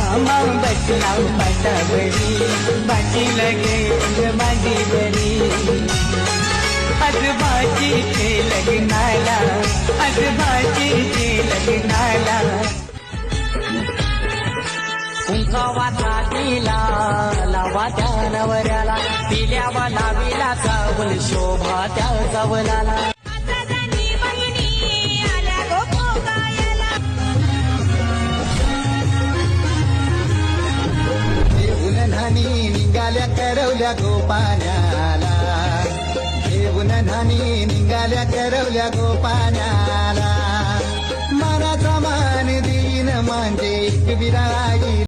मामा बसला पाटावरी भाजी लगे माझी बरी आज भाजीचे लग्नाला आज भाजीचे लग्नाला कुंकावाचा दिला लावा त्या नवऱ्याला पिल्यावा लावीला चावल शोभा त्या चावलाला निघाल्या करवल्या गोपाण्याला घेऊन नानी निघाल्या करवल्या गोपाण्याला मनाचा मान दिन म्हणजे विरा